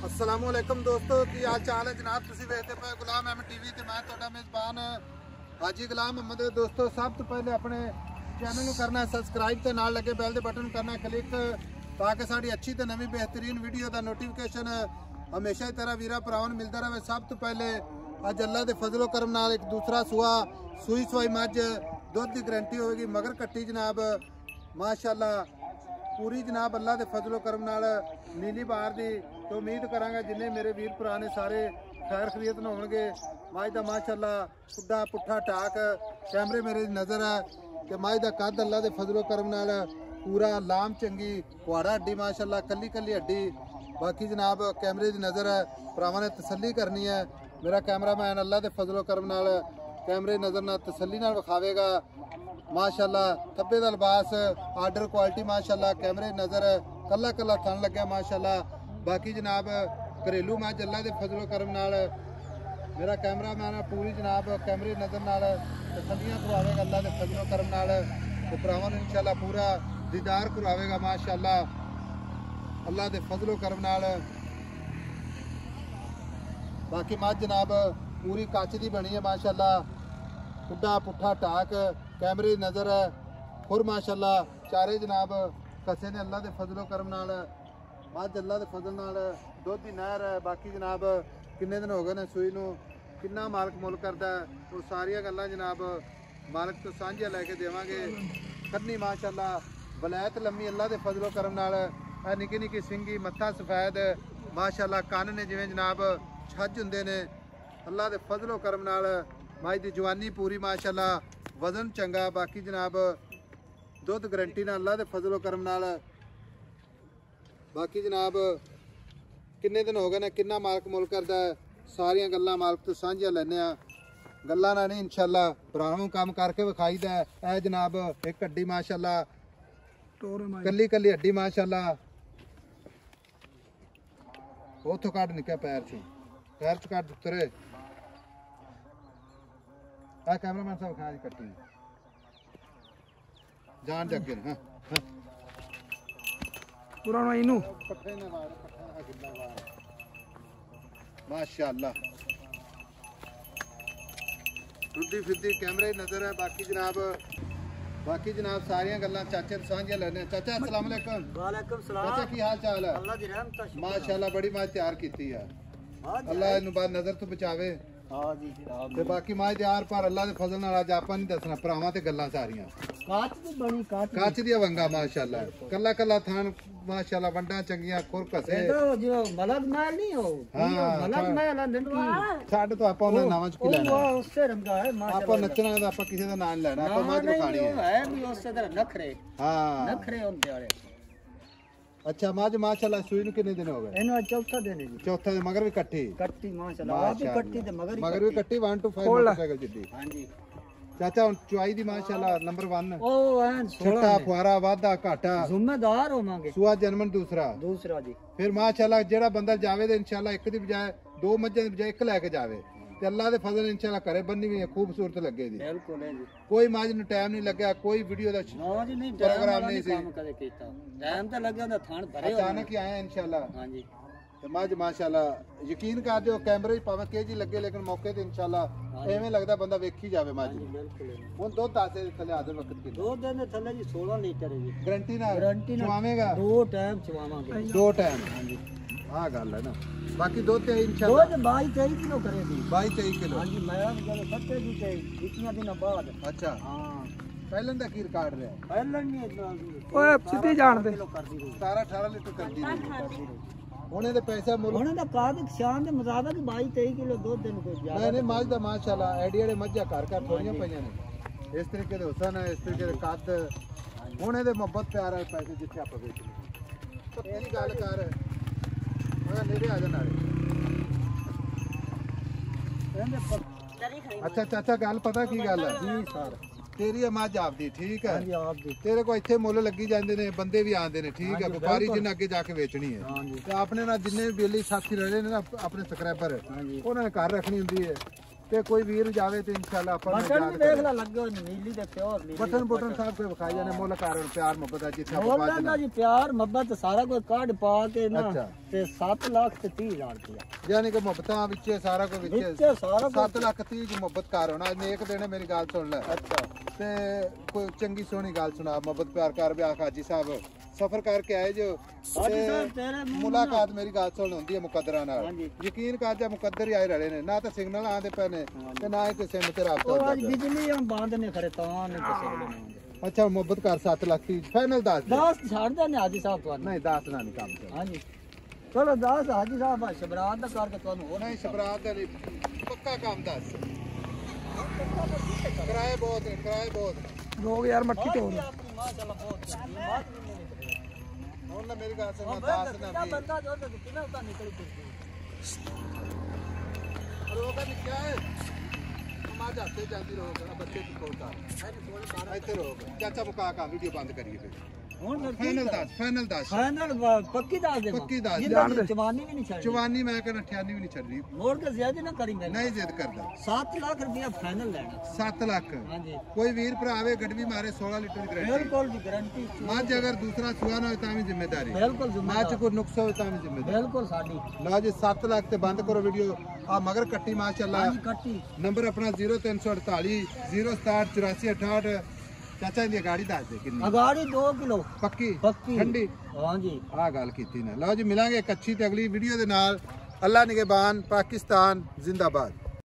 अस्सलामुअलैकुम दोस्तों की हाल चाल है जनाब। तुसी वेखते पे गुलाम अहमद टीवी ते मैं तुहाडा मेज़बान हाजी गुलाम अहमद। दोस्तों सब तो पहले अपने चैनल को करना है सब्सक्राइब ते नाल लगे बैल दे बटन करना क्लिक ताकि साड़ी अच्छी ते नवी बेहतरीन वीडियो दा नोटिफिकेशन हमेशा ही तरह वीरा भरावां नूं मिलदा रहे। सब तो पहले अज अल्लाह दे फजलो करम नाल एक दूसरा सुआ सूई सवाई मझ दुध की गारंटी होगी मगर कट्टी जनाब माशाअल्लाह पूरी जनाब अल्लाह के फजलो करम नाल नीली बार दी। तो उम्मीद करांगा जिन्हें मेरे वीर भरा ने सारे खैर खरीत न होंगे। मझ का माशाअल्लाह खुड्डा पुट्ठा टाक कैमरे मेरे नज़र है कि मझ का कद अल्लाह के फजलो करम नाल पूरा लाम चंगी कुआड़ा हड्डी माशाअल्लाह कली कली हड्डी। बाकी जनाब कैमरे की नज़र है भरावां ने तसल्ली करनी है। मेरा कैमरामैन अल्लाह के फजलो करम नाल कैमरे नज़र नाल तसल्ली नाल विखावेगा माशाअल्लाह। थब्बे दा लिबास आर्डर क्वालिटी माशाअल्लाह कैमरे नज़र कला कला थन लग्या माशाअल्लाह। बाकी जनाब घरेलू मझ अल्लाह के फजलो करम नाल मेरा कैमरामैन पूरी जनाब कैमरे नज़र नाल तसल्लियां करवावेगा अल्लाह के फजलो करम नाल। तो भरावां नूं इंशाअल्लाह पूरा दीदार करवावेगा माशाअल्लाह अल्लाह के फजलो करम नाल। बाकी मझ जनाब पूरी कच की बनी है माशाअल्लाह खुड्डा पुट्ठा टाक कैमरे की नज़र है खुर माशाअल्लाह चारे जनाब कसे ने अल्लाह के फजलो करम नाल मझ अल्लाह के फजल नाल दुध की नहर है। बाकी जनाब किन्ने दिन हो गए ने सूई नूं किन्ना मालक मुल करता है वो सारिया गल्लां जनाब मालक तो सांझियां लैके देवांगे। कन्नी माशाअल्लाह वलैत लम्मी अल्लाह के फजलो करम नाल निक्की निक्की सिंगी मत्था सफैद माशाअल्लाह कन्न ने जिवें जनाब छज हुंदे ने अल्लाह के फजलो करम नाल। मझ की जवानी पूरी माशाअल्लाह वजन चंगा। बाकी जनाब दुध गारंटी ना अल्लाह के फजलो करम नाल। बाकी जनाब किन्ने दिन हो गए ने किन्ना मालक मुल करता है सारिया गल्लां मालक तो सांझियां लैने आ गल्लां ना नहीं इंशाअल्लाह भरावां काम करके विखाईदा है। ए जनाब एक हड्डी माशाअल्लाह कली कली हड्डी माशाअल्लाह उथों कट निकल पैर च कट उतरे कैमरामैन साहब खा कट्टी जान दे अगे हां पुराना इनू माशाअल्लाह रुद्दी फिद्दी कैमरे नजर है। बाकी जनाब सारियां गल्लां चाचे सांझियां लैने। चाचा अस्सलाम वालेकुम। वालेकुम सलाम। चाचा की हाल चाल है? अल्लाह दी रहमत है माशाअल्लाह बड़ी मां तैयार कीती है अल्लाह इनु बाद नजर तो बचावे। हां जी ते बाकी मां तैयार पर अल्लाह दे फजल नाल अज आपां नहीं दसना भरावां ते गल्लां सारियां काच दी बनी काच दी वंगा माशाअल्लाह कला कला थान माशाअल्लाह वंडा चंगियां खुर कसे तो जो मलक महल नहीं हो मलक महल अंदर की साडे तो आपां उन्हें नावां च की लेना वो उससे रंगा है आपां माशाअल्लाह। नचना है आपां किसी दा नाम लेना आपां मज खानी है है भी उससे तरह नखरे हां नखरे होंदे वाले। अच्छा मज माशाअल्लाह सूई नु कितने दिन हो गए? इनो चौथा दिन है जी चौथा दिन मगर भी कट्टी माशाअल्लाह आप भी कट्टी ते मगर भी कट्टी 1 to 5 मोटरसाइकिल जिद्दी। हां जी चाचा हुन चुआई दी माशाअल्लाह नंबर 1 ओ एन छट्टा फुआरा वादा घाटा जिम्मेदार होवांगे सुआ जन्मन दूसरा जी फिर माशाअल्लाह जेड़ा बंदा जावे ते इंशाअल्लाह एक दी बजाय दो मज्जां दी बजाय एक लेके जावे ते अल्लाह दे फजल इंशाअल्लाह करे बन्नी हुई है खूबसूरत लगेगी। बिल्कुल है जी कोई माज नु टाइम नहीं लगा कोई वीडियो दा ना जी नहीं प्रोग्राम नहीं सी काम कदे कीता टाइम तो लग जांदा थान भरे अचानक ही आया इंशाअल्लाह। हां जी ते माज माशाअल्लाह यकीन कर दियो कैमरे पावे केजी लगे लेकिन मौके ते इंशाअल्लाह एवें लगदा बंदा वेखी जावे माज बिल्कुल हुन दो तासे थले आदर वक्त की दो दिन दे थल्ले जी 16 लीटर है जी गारंटी ना चवावेगा दो टाइम चवावांगे दो टाइम। हां जी हां गल है ना बाकी दो ते दो इंशाअल्लाह ते 22-23 किलो करेगी 22-23 किलो। हां जी मैं जब सत्ते दी ते कितने दिन बाद अच्छा हां पहलन दा की रिकॉर्ड रहा पहले नहीं इतना ओए सीधी जान दे 17-18 लीटर कर दी होने दे पैसा मुल हुन दा काद शान दे मुताबिक 22-23 किलो दूध दिन कोई ज्यादा नहीं मज दा माशाअल्लाह एडी एडे मज्जा घर थोड़ियां पईयां ने इस तरीके दे हुसन है इस तरीके दे कद होने दे मोहब्बत प्यार है पैसे जिथे आप बेचने पत्ती दी गल कर मैं नेड़े आ जा नाले। अच्छा चाचा गल पता की गल है जी सर तेरी मझ आपदी ठीक है हां जी आप दी तेरे को इत्थे मुੱਲ ਲੱਗੀ ਜਾਂਦੇ ਨੇ ਬੰਦੇ ਵੀ ਆਉਂਦੇ ਨੇ ਠੀਕ ਹੈ ਵਪਾਰੀ ਜਿੰਨ ਅੱਗੇ ਜਾ ਕੇ ਵੇਚਣੀ ਹੈ ਤੇ ਆਪਣੇ ਨਾਲ ਜਿੰਨੇ ਵੀ ਬੇਲੀ ਸਾਥੀ ਰਹੇ ਨੇ ਨਾ ਆਪਣੇ ਸਬਸਕ੍ਰਾਈਬਰ ਉਹਨਾਂ ਨੇ ਘਰ ਰੱਖਣੀ ਹੁੰਦੀ ਹੈ ਤੇ ਕੋਈ ਵੀਰ ਜਾਵੇ ਤੇ ਇਨਸ਼ਾਅੱਲਾ ਆਪਾਂ ਬਟਨ ਵੀ ਦੇਖ ਲੈ ਲੱਗੇ ਹੋਏ ਨੇ, ਨੀਲੀ ਦੇ ਪਿਓਰ ਨੀਲੀ ਬਟਨ ਬਟਨ ਸਾਹਿਬ ਕੋਈ ਵਿਖਾਈ ਜਾਂਦੇ ਮੁੱਲ ਕਾਰਨ ਪਿਆਰ ਮੁਹੱਬਤ ਦਾ ਜਿੱਥੇ ਆਪਾਂ ਉਹਨਾਂ ਦਾ ਜੀ ਪਿਆਰ ਮੁਹੱਬਤ ਸਾਰਾ ਕੁਝ ਕੱਢ ਪਾ ਕੇ ਨਾ ਅੱਛਾ। ਤੇ 7 ਲੱਖ ਤੇ 30,000 ਰੁਪਇਆ ਯਾਨੀ ਕਿ ਮੁਹੱਬਤਾਂ ਵਿੱਚ ਸਾਰਾ ਕੁਝ ਵਿੱਚ ਵਿੱਚ ਸਾਰਾ ਕੁਝ 7 ਲੱਖ 30 ਦੀ ਮੁਹੱਬਤ ਕਰ ਹੋਣਾ ਨੇਕ ਦੇਣੇ ਮੇਰੀ ਗੱਲ ਸੁਣ ਲੈ ਅੱਛਾ ਤੇ ਕੋਈ ਚੰਗੀ ਸੋਹਣੀ ਗੱਲ ਸੁਣਾ ਮੁਹੱਬਤ ਪਿਆਰ ਕਰ ਵਿਆਹ ਹਾਜੀ ਸਾਹਿਬ ਸਫਰ ਕਰਕੇ ਆਏ ਜੋ ਹਾਜੀ ਤੇ ਸਾਹਿਬ ਤੇਰੇ ਮੂੰਹ ਮੁਲਾਕਾਤ ਮੇਰੀ ਗੱਲ ਸੁਣ ਹੁੰਦੀ ਹੈ ਮੁਕੱਦਰਾਂ ਨਾਲ ਹਾਂਜੀ। ਯਕੀਨ ਕਰ ਜਾ ਮੁਕੱਦਰ ਹੀ ਆਏ ਰਲੇ ਨੇ ਨਾ ਤਾਂ ਸਿਗਨਲ ਆਉਂਦੇ ਪਏ ਨੇ ਤੇ ਨਾ ਹੀ ਕੋਈ ਸਿਮ ਤੇ ਰਾਬਤਾ ਉਹ ਹੁੰਦਾ ਅੱਜ ਬਿਜਲੀ ਆ ਬੰਦ ਨੇ ਖੜੇ ਤਾਂ ਨੇ ਕਿਸੇ ਵੇਲੇ ਨਾ ਆਉਂਦੇ। ਅੱਛਾ ਮੁਹੱਬਤ ਕਰ 7 ਲੱਖ ਦੀ ਫਾਈਨਲ ਦੱਸ ਦੇ 10 ਛੱਡਦੇ ਨੇ ਹਾਜੀ ਸਾਹਿਬ ਤੁਹਾਨੂੰ ਨਹੀਂ 10 ਨਾ ਨਹੀਂ ਕੰਮ ਚੱਲ ਹਾਂਜੀ ਚਲੋ 10 ਹਾਜੀ ਸਾਹਿਬ ਸ਼ਬਰਾਤ ਦਾ ਕਰਕੇ ਤੁਹਾਨੂੰ ਹੋਰ ਨਹੀਂ ਸ਼ਬਰਾਤ ਦਾ ਨਹੀਂ ਪੱਕਾ ਕੰਮ ਦੱਸ ਕਿਰਾਏ ਬਹੁਤ ਨੇ ਕਿਰਾਏ ਬਹੁਤ ਨੇ। ਲੋਕ ਯਾਰ ਮੱਠੀ ਢੋਲ ਆਪਣੀ ਮਾਸ਼ਾਅੱਲਾ ਬਹੁਤ ਬਾਤ ਵੀ ਨਹੀਂ ਨਿਕਲਦੀ ਹੁਣ ਨਾ ਮੇਰੀ ਗੱਲ ਸੁਣ ਉਹ 10 ਨਾ ਬੰਦਾ ਵੀ ਬੰਦਾ ਜੋ ਤੇ ਕਿਵੇਂ ਉਤਾਂ ਨਿਕਲ ਕੁਰਸੀ ਰੋਗਾ ਨਿਕਿਆ ਹੈ ਮਾ ਜਾਤੇ ਜਾਂਦੀ ਰੋਗਾ ਬੱਚੇ ਦੀ ਕੋਲਤਾ ਇੱਥੇ ਰੋਗ ਚਾਚਾ ਮੁਕਾ ਕਾ ਵੀਡੀਓ ਬੰਦ ਕਰੀਏ ਫਿਰ ਹੁਣ ਫਿਰ ਫਾਈਨਲ ਦੱਸ ਫਾਈਨਲ ਪੱਕੀ ਦੱਸ ਦੇ ਪੱਕੀ ਦੱਸ ਦੇ। ਜਵਾਨੀ ਵੀ ਨਹੀਂ ਛੱਡਦੀ ਜਵਾਨੀ ਮੈਂ ਕਹਿੰਦਾ 98 ਵੀ ਨਹੀਂ ਛੱਡ ਰਹੀ ਮੋੜ ਕੇ ਜ਼ਿਆਦਾ ਨਾ ਕਰੀ ਮੈਂ ਨਹੀਂ ਜ਼ਿੱਦ ਕਰਦਾ 7 ਲੱਖ ਰੁਪਇਆ ਫਾਈਨਲ ਲੈਣਾ 7 ਲੱਖ ਹਾਂਜੀ ਕੋਈ ਵੀਰ ਭਰਾ ਆਵੇ ਗੱਡੀ ਮਾਰੇ 16 ਲੀਟਰ ਦੀ ਗਰੰਟੀ ਬਿਲਕੁਲ ਦੀ ਗਾਰੰਟੀ ਮੱਝ ਅਗਰ ਦੂਸਰਾ ਸੁਆ ਨਾ ਹੋਵੇ ਤਾਂ ਵੀ ਜ਼ਿੰਮੇਦਾਰੀ ਬਿਲਕੁਲ ਮੱਝ ਜ਼ਿੰਮੇਵਾਰ ਕੋਈ ਨੁਕਸ ਹੋਵੇ ਤਾਂ ਵੀ ਜ਼ਿੰਮੇਦਾਰੀ ਬਿਲਕੁਲ ਸਾਡੀ ਲਓ ਜੀ 7 ਲੱਖ ਤੇ ਬੰਦ ਕਰੋ ਵੀਡੀਓ ਆ ਮਗਰ ਕੱਟੀ ਮਾਸ਼ਾਅੱਲਾ ਹਾਂਜੀ ਕੱਟੀ ਨੰਬਰ ਆਪਣਾ 0348 067 8468 ਚਾਚਾ ਦੀ ਗਾੜੀ ਦੱਸ ਦੇ ਕਿੰਨੀ ਅਗਾੜੀ 2 ਕਿਲੋ ਪੱਕੀ ਪੱਕੀ ਠੰਡੀ ਹਾਂਜੀ ਆ ਗੱਲ ਕੀਤੀ ਨਾ ਲਓ ਜੀ ਮਿਲਾਂਗੇ ਇੱਕ ਅੱਛੀ ਤੇ ਅਗਲੀ ਵੀਡੀਓ ਦੇ ਨਾਲ ਅੱਲਾ ਨਿਗਹਿਬਾਨ ਪਾਕਿਸਤਾਨ ਜ਼ਿੰਦਾਬਾਦ